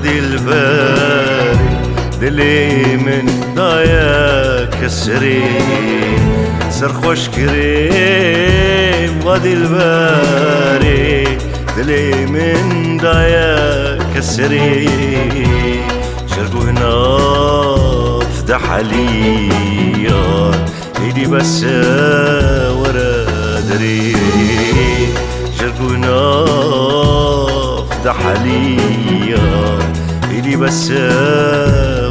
وادي الباري دلي من ضايا كسري سرخوش كريم وادي الباري دلي من ضايا كسري شرقو هنا فدح عليا ايدي بس ورا دري شرقو هنا فدح عليا ايدي بس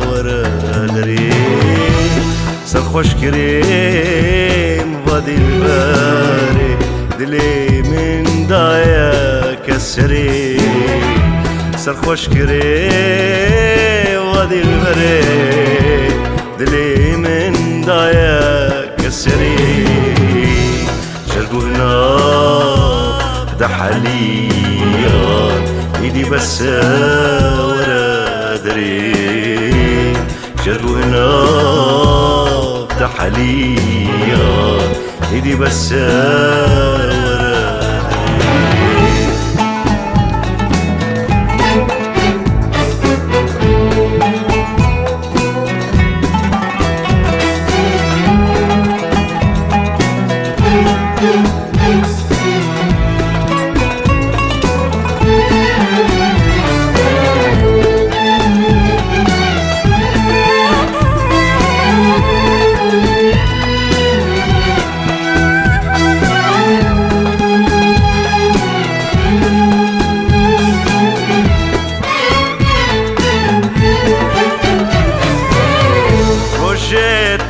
ورا دري سرخوش كريم وادي الباري دلي من ضايا كسري سرخوش كريم وادي الباري دلي من ضايا كسري شرقو هنا فدح عليا ايدي بس ورا دري شرقو هنا فدح عليا ايدي بس ورا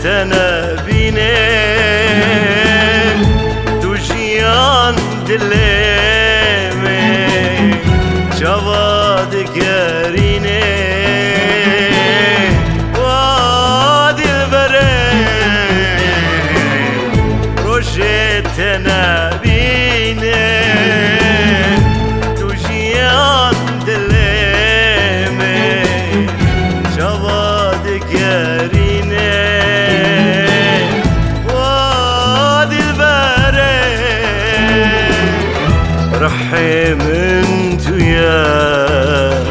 أنا بينين دوجيان دلمي شوادك يا ريني وادي البرين رشيت أنا بينين دوجيان دلمي شوادك يا ريني رحي منتو يا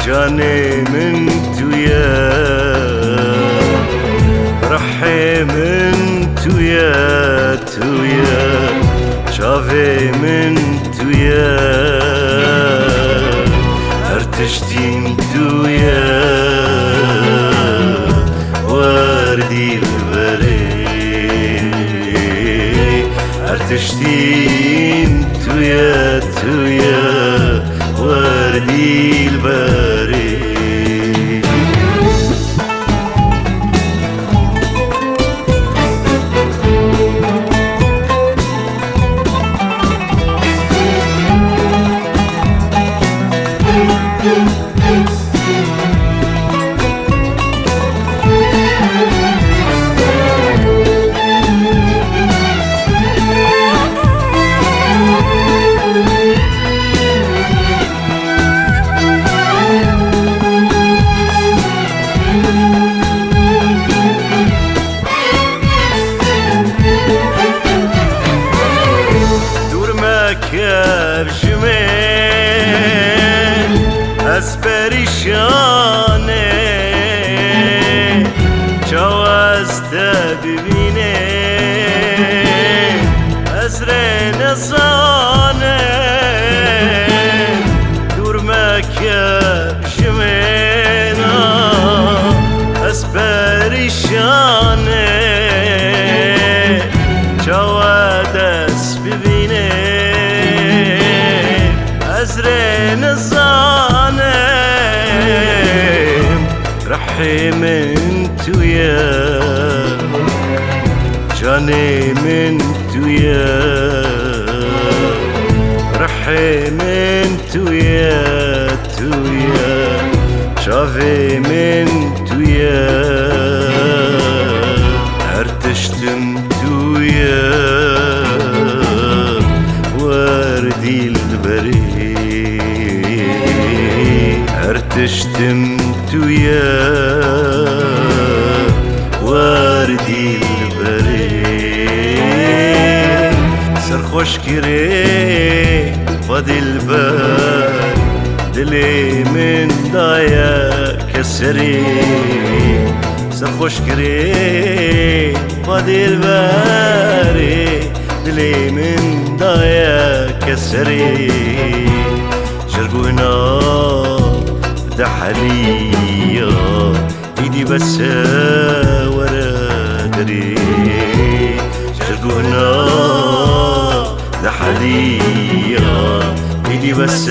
جاني منتو يا رحي منتو يا تويا شافي منتو يا ارتشتي انتو يا وردي البري ارتشتي تويا تويا وردي الباري كاب جميل أسبري شاني جوازت ببيني أسرين الصاني دور ما كاب جميل أسبري شاني جوازت ببيني أزرين الظالم رحي منتو يا جاني منتو يا رحي منتو يا تويا شافي منتو يا ارتشتم تويا وردي البري ارتشتم تويا وردي البري سرخوش كري وادي الباري دلي من ضايا كسري سرخوش كري بادي الباري دلي من ضايا كسري جرقونا دحليا ايدي بس ورا دري جرقونا دحليا ايدي بس